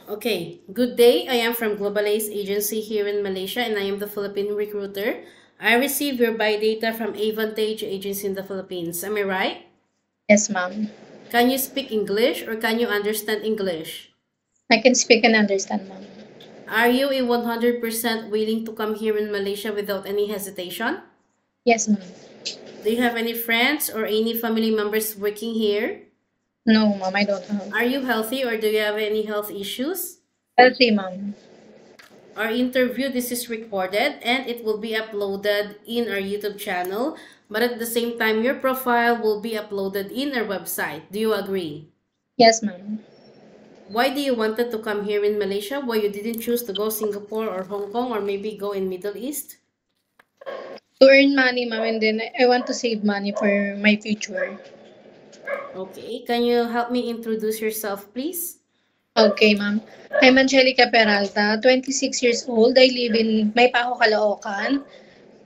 Okay, good day. I am from Global Ace Agency here in Malaysia and I am the Philippine recruiter. I received your buy data from Avantage Agency in the Philippines. Am I right? Yes, ma'am. Can you speak English or can you understand English? I can speak and understand, ma'am. Are you a 100% willing to come here in Malaysia without any hesitation? Yes, ma'am. Do you have any friends or any family members working here? No, ma'am, I don't have. Are you healthy or do you have any health issues? Healthy, ma'am. Our interview, this is recorded and it will be uploaded in our YouTube channel. But at the same time, your profile will be uploaded in our website. Do you agree? Yes, ma'am. Why do you wanted to come here in Malaysia? Why you didn't choose to go Singapore or Hong Kong or maybe go in Middle East? To earn money, ma'am, and then I want to save money for my future. Okay, can you help me introduce yourself, please? Okay, ma'am. I'm Angelica Peralta, 26 years old. I live in Maypaho, Caloocan,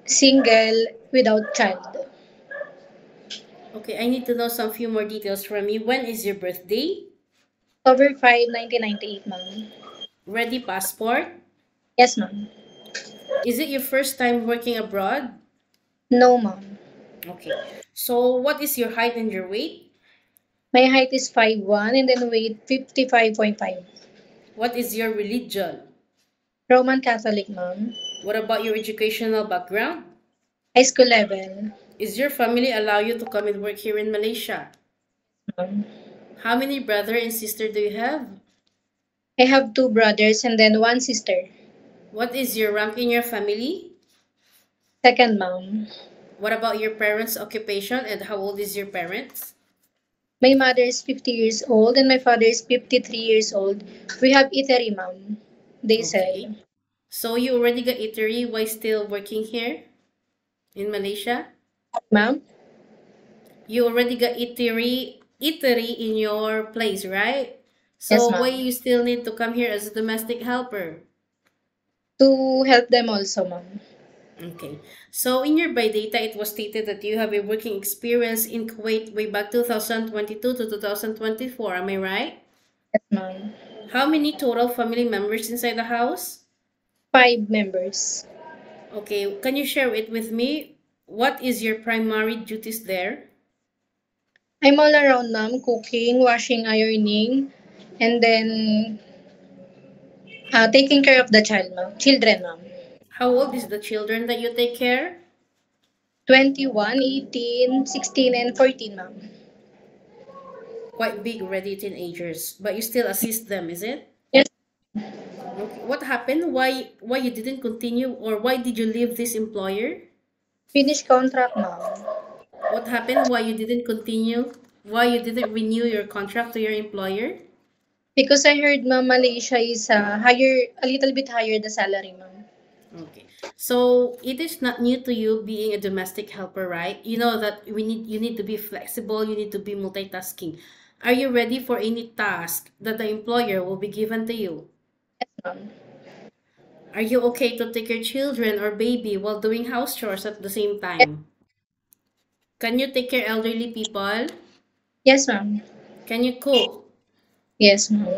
single, without child. Okay, I need to know some few more details from you. When is your birthday? October 5, 1998, ma'am. Ready passport? Yes, ma'am. Is it your first time working abroad? No, ma'am. Okay, so what is your height and your weight? My height is 5'1" and then weight 55.5. What is your religion? Roman Catholic, ma'am. What about your educational background? High school level, Is your family allow you to come and work here in Malaysia? ma'am. How many brother and sister do you have? I have two brothers and then one sister. What is your rank in your family? Second, ma'am. What about your parents' occupation and how old is your parents? My mother is 50 years old and my father is 53 years old. We have eatery, ma'am. They Okay. sell. So you already got eatery while still working here in Malaysia? Ma'am? You already got eatery in your place, right? Yes, So why ma'am. you still need to come here as a domestic helper? To help them also, ma'am. Okay. So in your by data, it was stated that you have a working experience in Kuwait way back 2022 to 2024. Am I right? Yes, ma'am. How many total family members inside the house? 5 members. Okay. Can you share it with me? What is your primary duties there? I'm all around, ma'am. Cooking, washing, ironing, and then taking care of the child, ma'am. Children, ma'am. How old is the children that you take care? 21, 18, 16, and 14, ma'am. Quite big already teenagers, but you still assist them, is it? Yes. Okay. What happened? Why you didn't continue or why did you leave this employer? Finish contract, ma'am. What happened? Why you didn't continue? Why you didn't renew your contract to your employer? Because I heard, ma'am, Malaysia is a little bit higher the salary, ma'am. Okay. So it is not new to you being a domestic helper, right? You know that you need to be flexible, you need to be multitasking. Are you ready for any task that the employer will be given to you? Yes, ma'am. Are you okay to take your children or baby while doing house chores at the same Yes, time? Can you take care elderly people? yes, ma'am. Can you cook? Yes, ma'am.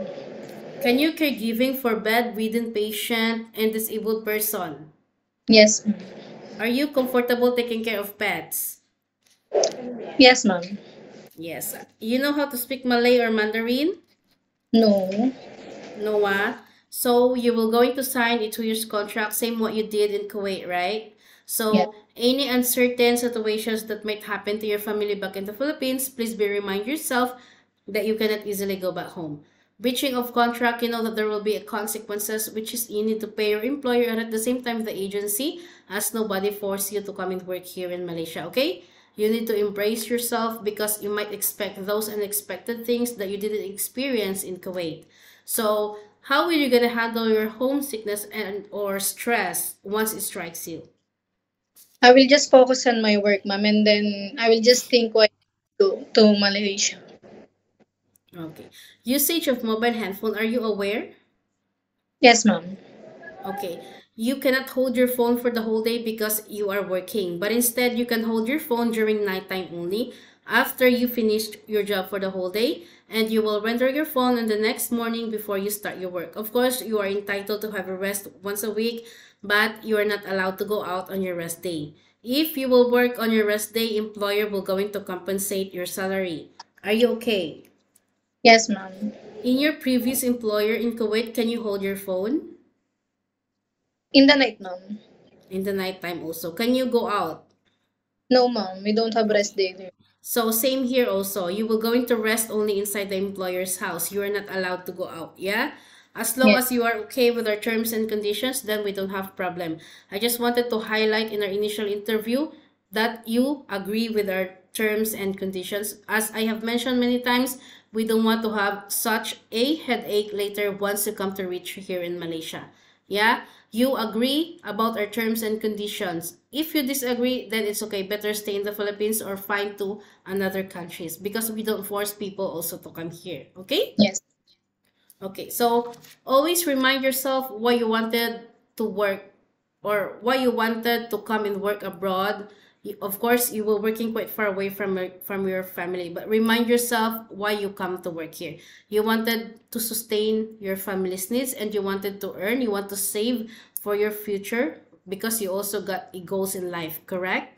Can you caregiving for bedridden patient and disabled person? Yes, ma'am. Are you comfortable taking care of pets? Yes, ma'am. Yes. You know how to speak Malay or Mandarin? No. Noah. So you will going to sign a 2 years contract, same what you did in Kuwait, right? Yes. So any uncertain situations that might happen to your family back in the Philippines, please be remind yourself that you cannot easily go back home. Breaching of contract, you know that there will be a consequences, which is you need to pay your employer and at the same time the agency, as nobody force you to come and work here in Malaysia, okay? You need to embrace yourself because you might expect those unexpected things that you didn't experience in Kuwait. So, how are you gonna handle your homesickness and or stress once it strikes you? I will just focus on my work, ma'am, and then I will just think why to go to Malaysia. Okay. Usage of mobile handphone, are you aware? Yes, ma'am. Okay. You cannot hold your phone for the whole day because you are working, but instead you can hold your phone during nighttime only after you finished your job for the whole day and you will render your phone on the next morning before you start your work. Of course, you are entitled to have a rest once a week, but you are not allowed to go out on your rest day. If you will work on your rest day, employer will going to compensate your salary. Are you okay? Yes, ma'am. In your previous employer in Kuwait, can you hold your phone? In the night, ma'am. In the nighttime also. Can you go out? No, ma'am. We don't have rest day there. So same here also. You will going to rest only inside the employer's house. You are not allowed to go out, yeah? As long Yes. as you are okay with our terms and conditions, then we don't have problem. I just wanted to highlight in our initial interview that you agree with our terms and conditions. As I have mentioned many times, we don't want to have such a headache later once you come to reach here in Malaysia. Yeah, you agree about our terms and conditions. If you disagree, then it's okay. Better stay in the Philippines or find to another countries because we don't force people also to come here. Okay? Yes. Okay, so always remind yourself why you wanted to work or why you wanted to come and work abroad. Of course, you were working quite far away from your family, but remind yourself why you come to work here. You wanted to sustain your family's needs and you wanted to earn, you want to save for your future because you also got goals in life, correct?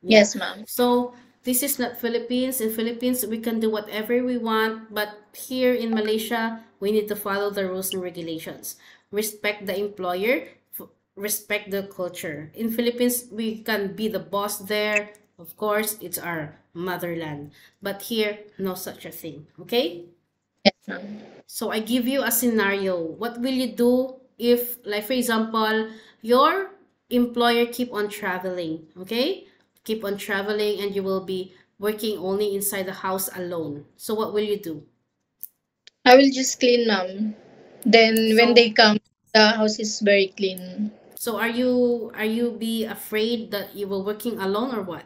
Yes, ma'am. So this is not Philippines. In Philippines, we can do whatever we want, but here in Malaysia, we need to follow the rules and regulations. Respect the employer, respect the culture. In Philippines, we can be the boss there. Of course, it's our motherland. But here, no such a thing. Okay? Yes, ma'am. So I give you a scenario. What will you do if, like for example, your employer keep on traveling, okay? Keep on traveling and you will be working only inside the house alone. So what will you do? I will just clean, ma'am. Then when So they come, the house is very clean. so are you be afraid that you will working alone or what?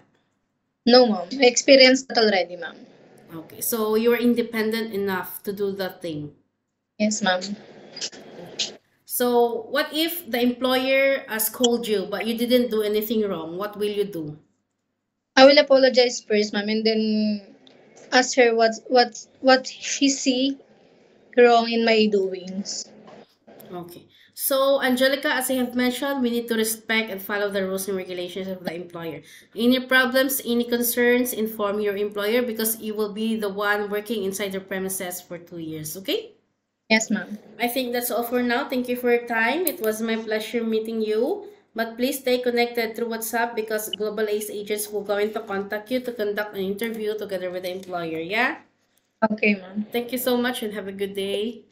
No, ma'am. I experienced that already, ma'am. Okay, so you're independent enough to do that thing. Yes, ma'am. So what if the employer scold you but you didn't do anything wrong? What will you do? I will apologize first, ma'am, and then ask her what she see wrong in my doings. Okay. So, Angelica, as I have mentioned, we need to respect and follow the rules and regulations of the employer. Any problems, any concerns, inform your employer because you will be the one working inside the premises for 2 years, okay? Yes, ma'am. I think that's all for now. Thank you for your time. It was my pleasure meeting you. But please stay connected through WhatsApp because Global Ace agents will going to contact you to conduct an interview together with the employer, yeah? Okay, ma'am. Thank you so much and have a good day.